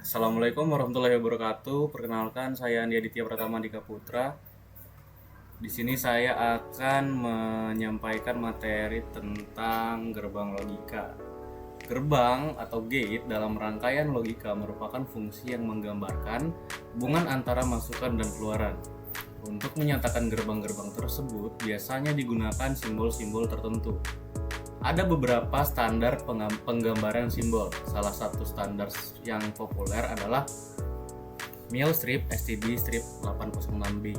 Assalamualaikum warahmatullahi wabarakatuh. Perkenalkan, saya Andi Aditya Pratama Dika Putra. Di sini saya akan menyampaikan materi tentang gerbang logika. Gerbang atau gate dalam rangkaian logika merupakan fungsi yang menggambarkan hubungan antara masukan dan keluaran. Untuk menyatakan gerbang-gerbang tersebut, biasanya digunakan simbol-simbol tertentu. Ada beberapa standar penggambaran simbol. Salah satu standar yang populer adalah Mil Strip STB Strip 806B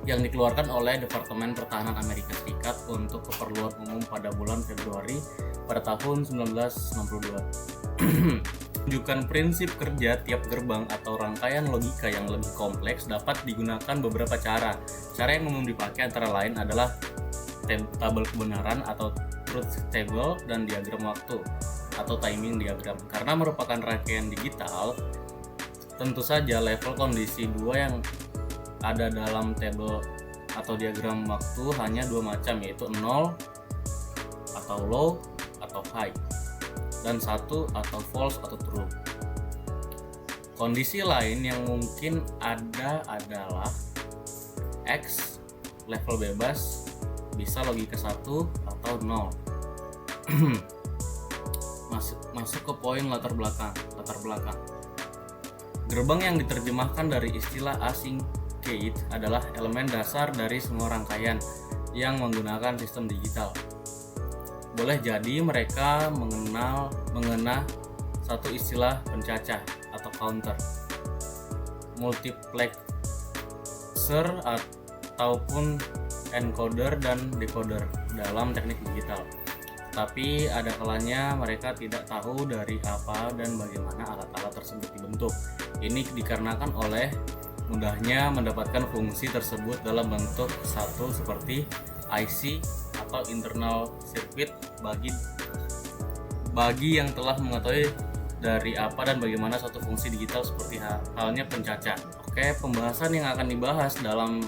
yang dikeluarkan oleh Departemen Pertahanan Amerika Serikat untuk keperluan umum pada bulan Februari pada tahun 1962. Menunjukkan prinsip kerja tiap gerbang atau rangkaian logika yang lebih kompleks dapat digunakan beberapa cara. Cara yang umum dipakai antara lain adalah tabel kebenaran atau truth table dan diagram waktu atau timing diagram. Karena merupakan rangkaian digital, tentu saja level kondisi dua yang ada dalam tabel atau diagram waktu hanya dua macam, yaitu 0 atau low atau high dan 1 atau false atau true. Kondisi lain yang mungkin ada adalah X level bebas, bisa logika 1 atau 0. masuk ke poin latar belakang. Gerbang yang diterjemahkan dari istilah asing gate adalah elemen dasar dari semua rangkaian yang menggunakan sistem digital. Boleh jadi mereka mengena satu istilah pencacah atau counter, multiplexer ataupun encoder dan decoder dalam teknik digital. Tapi ada kalanya mereka tidak tahu dari apa dan bagaimana alat-alat tersebut dibentuk. Ini dikarenakan oleh mudahnya mendapatkan fungsi tersebut dalam bentuk satu seperti IC atau internal circuit bagi yang telah mengetahui dari apa dan bagaimana suatu fungsi digital seperti halnya pencacah. Oke, pembahasan yang akan dibahas dalam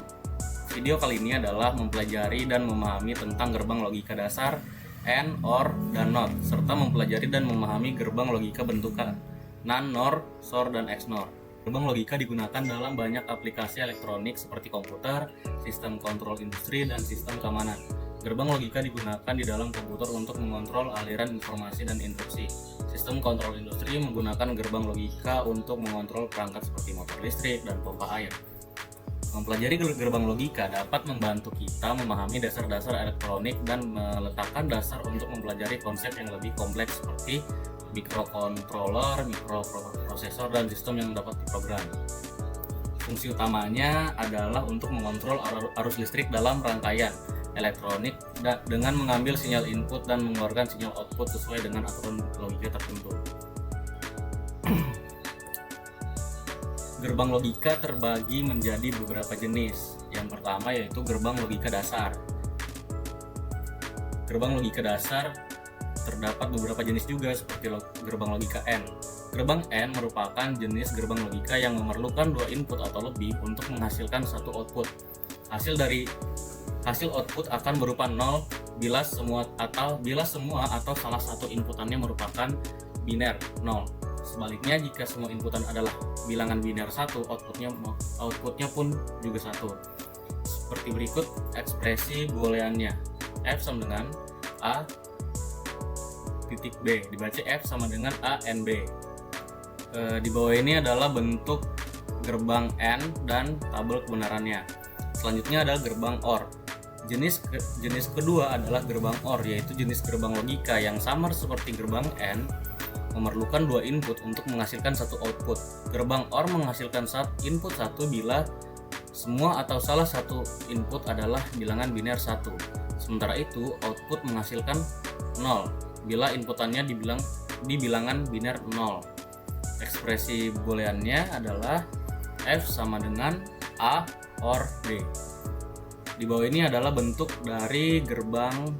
video kali ini adalah mempelajari dan memahami tentang gerbang logika dasar AND, OR, dan NOT, serta mempelajari dan memahami gerbang logika bentukan NAND, NOR, SOR, dan XNOR. Gerbang logika digunakan dalam banyak aplikasi elektronik seperti komputer, sistem kontrol industri, dan sistem keamanan. Gerbang logika digunakan di dalam komputer untuk mengontrol aliran informasi dan instruksi. Sistem kontrol industri menggunakan gerbang logika untuk mengontrol perangkat seperti motor listrik dan pompa air. Mempelajari gerbang logika dapat membantu kita memahami dasar-dasar elektronik dan meletakkan dasar untuk mempelajari konsep yang lebih kompleks seperti microcontroller, microprosesor, dan sistem yang dapat diprogram. Fungsi utamanya adalah untuk mengontrol arus listrik dalam rangkaian elektronik dengan mengambil sinyal input dan mengeluarkan sinyal output sesuai dengan aturan logika tertentu. Gerbang logika terbagi menjadi beberapa jenis. Yang pertama yaitu gerbang logika dasar. Gerbang logika dasar terdapat beberapa jenis juga seperti gerbang logika AND. Gerbang AND merupakan jenis gerbang logika yang memerlukan dua input atau lebih untuk menghasilkan satu output. Hasil output akan berupa 0 bila semua atau salah satu inputannya merupakan biner 0. Sebaliknya, jika semua inputan adalah bilangan biner 1, outputnya pun juga 1. Seperti berikut ekspresi booleannya. F sama dengan A titik B, dibaca F sama dengan A and B. Di bawah ini adalah bentuk gerbang AND dan tabel kebenarannya. Selanjutnya adalah gerbang OR. Jenis kedua adalah gerbang OR, yaitu jenis gerbang logika yang sama seperti gerbang AND, memerlukan dua input untuk menghasilkan satu output. Gerbang OR menghasilkan input 1 bila semua atau salah satu input adalah bilangan biner 1. Sementara itu, output menghasilkan 0 bila inputannya di bilangan biner 0. Ekspresi booleannya adalah F sama dengan A OR B. Di bawah ini adalah bentuk dari gerbang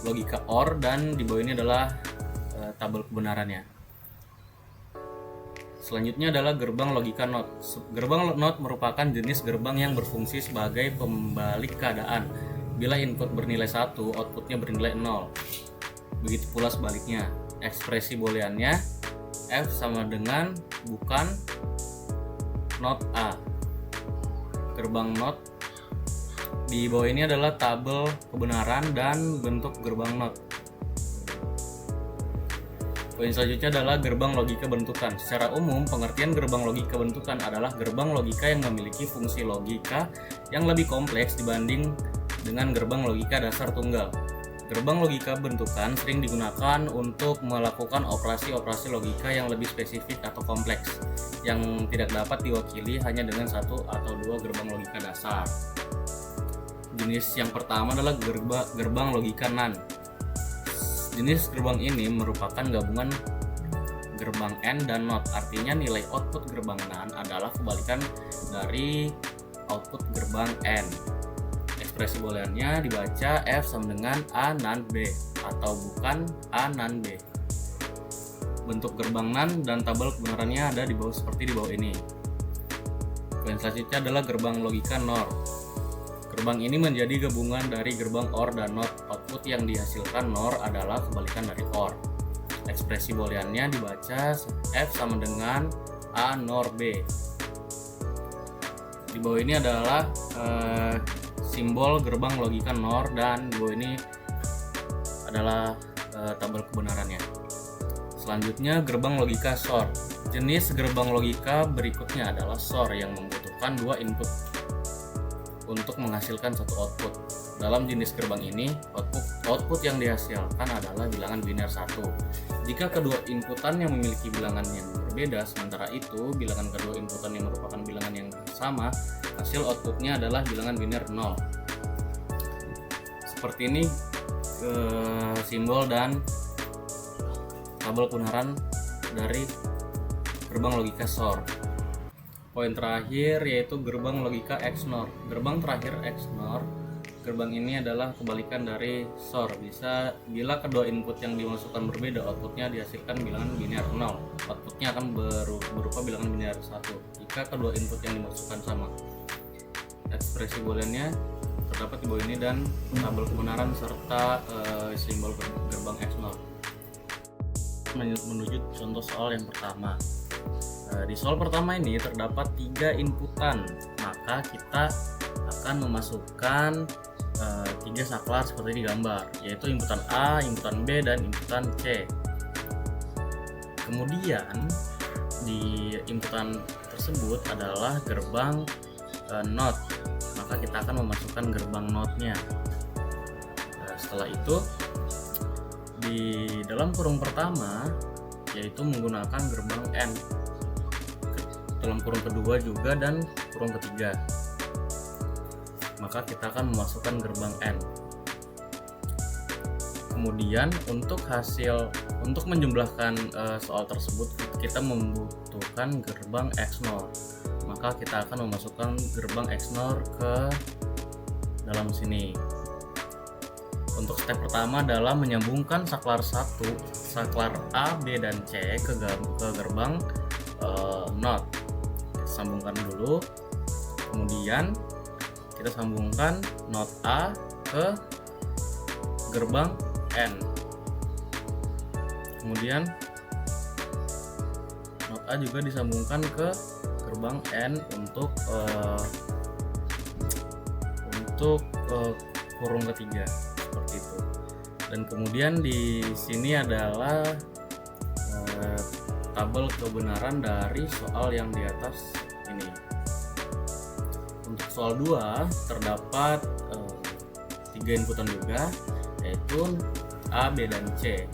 logika OR dan di bawah ini adalah tabel kebenarannya. Selanjutnya adalah gerbang logika NOT. Gerbang NOT merupakan jenis gerbang yang berfungsi sebagai pembalik keadaan. Bila input bernilai 1, outputnya bernilai 0. Begitu pula sebaliknya. Ekspresi booleannya F sama dengan bukan not A. Gerbang not di bawah ini adalah tabel kebenaran dan bentuk gerbang not. Poin selanjutnya adalah gerbang logika bentukan. Secara umum, pengertian gerbang logika bentukan adalah gerbang logika yang memiliki fungsi logika yang lebih kompleks dibanding dengan gerbang logika dasar tunggal. Gerbang logika bentukan sering digunakan untuk melakukan operasi-operasi logika yang lebih spesifik atau kompleks, yang tidak dapat diwakili hanya dengan satu atau dua gerbang logika dasar. Jenis yang pertama adalah gerbang logika NAND. Jenis gerbang ini merupakan gabungan gerbang AND dan NOT. Artinya nilai output gerbang NAND adalah kebalikan dari output gerbang AND. Ekspresi booleannya dibaca F sama dengan A NAND B atau bukan A NAND B. Bentuk gerbang NAND dan tabel kebenarannya ada di bawah seperti di bawah ini. Poin selanjutnya adalah gerbang logika NOR. Gerbang ini menjadi gabungan dari gerbang OR dan NOT. Output yang dihasilkan NOR adalah kebalikan dari OR. Ekspresi booleannya dibaca F sama dengan A NOR B. Di bawah ini adalah simbol gerbang logika NOR dan di bawah ini adalah tabel kebenarannya. Selanjutnya gerbang logika SOR. Jenis gerbang logika berikutnya adalah SOR yang membutuhkan dua input untuk menghasilkan satu output. Dalam jenis gerbang ini, output yang dihasilkan adalah bilangan biner 1. Jika kedua inputan yang memiliki bilangan yang berbeda, sementara itu bilangan kedua inputan yang merupakan bilangan yang sama, hasil outputnya adalah bilangan biner 0. Seperti ini simbol dan tabel kebenaran dari gerbang logika SOR. Poin terakhir yaitu gerbang logika XNOR. Gerbang terakhir XNOR, gerbang ini adalah kebalikan dari SOR. Bila kedua input yang dimasukkan berbeda, outputnya dihasilkan bilangan biner 0. Outputnya akan berupa bilangan biner 1 jika kedua input yang dimasukkan sama. Ekspresi booleannya terdapat di bawah ini dan tabel kebenaran serta simbol gerbang XNOR. Menuju contoh soal yang pertama. Di soal pertama ini terdapat 3 inputan, maka kita akan memasukkan 3 saklar seperti di gambar, yaitu inputan A, inputan B, dan inputan C. Kemudian di inputan tersebut adalah gerbang NOT, maka kita akan memasukkan gerbang NOT-nya. Setelah itu di dalam kurung pertama yaitu menggunakan gerbang N, dalam kurung kedua juga dan kurung ketiga, maka kita akan memasukkan gerbang N. Kemudian untuk menjumlahkan soal tersebut kita membutuhkan gerbang XNOR, maka kita akan memasukkan gerbang XNOR ke dalam sini. Untuk step pertama adalah menyambungkan saklar A, B, dan C ke gerbang NOT. Sambungkan dulu, kemudian kita sambungkan NOT A ke gerbang N, kemudian NOT A juga disambungkan ke gerbang N untuk kurung ketiga seperti itu. Dan kemudian di sini adalah tabel kebenaran dari soal yang di atas ini. Untuk soal 2 terdapat 3 inputan juga, yaitu A, B, dan C.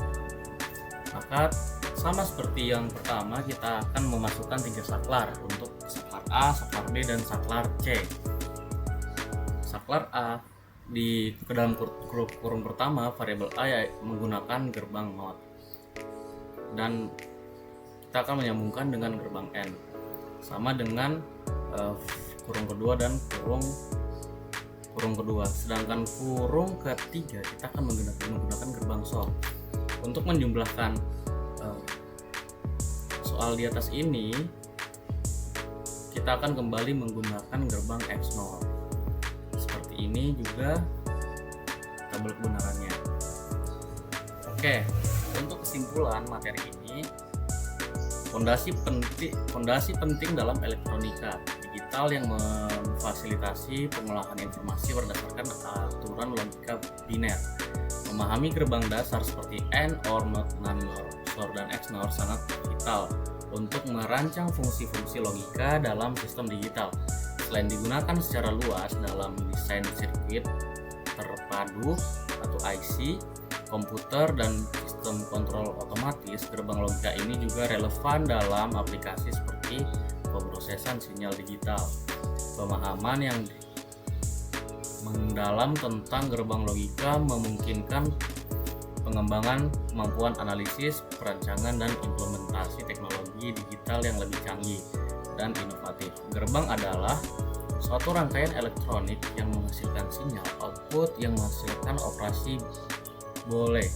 Maka sama seperti yang pertama, kita akan memasukkan 3 saklar untuk saklar A, saklar B, dan saklar C. Saklar A ke dalam kurung pertama, variabel A ya menggunakan gerbang NOT, dan kita akan menyambungkan dengan gerbang N, sama dengan kurung kedua dan kurung kedua. Sedangkan kurung ketiga kita akan menggunakan gerbang SOR. Untuk menjumlahkan soal di atas ini, kita akan kembali menggunakan gerbang XNOR. Seperti ini juga tabel kebenarannya. Oke, untuk kesimpulan materi ini, Fondasi penting dalam elektronika digital yang memfasilitasi pengolahan informasi berdasarkan aturan logika biner. Memahami gerbang dasar seperti AND, OR, NOT, NAND, XOR, dan XNOR sangat vital untuk merancang fungsi-fungsi logika dalam sistem digital. Selain digunakan secara luas dalam desain sirkuit terpadu atau IC, komputer, dan sistem kontrol otomatis, gerbang logika ini juga relevan dalam aplikasi seperti pemrosesan sinyal digital. Pemahaman yang mendalam tentang gerbang logika memungkinkan pengembangan kemampuan analisis, perancangan, dan implementasi teknologi digital yang lebih canggih dan inovatif. Gerbang adalah suatu rangkaian elektronik yang menghasilkan sinyal output yang menghasilkan operasi boleh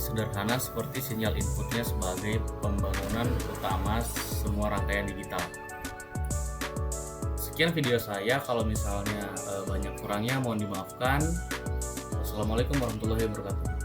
sederhana seperti sinyal inputnya sebagai pembangunan utama semua rangkaian digital. Sekian video saya, kalau misalnya banyak kurangnya mohon dimaafkan. Assalamualaikum warahmatullahi wabarakatuh.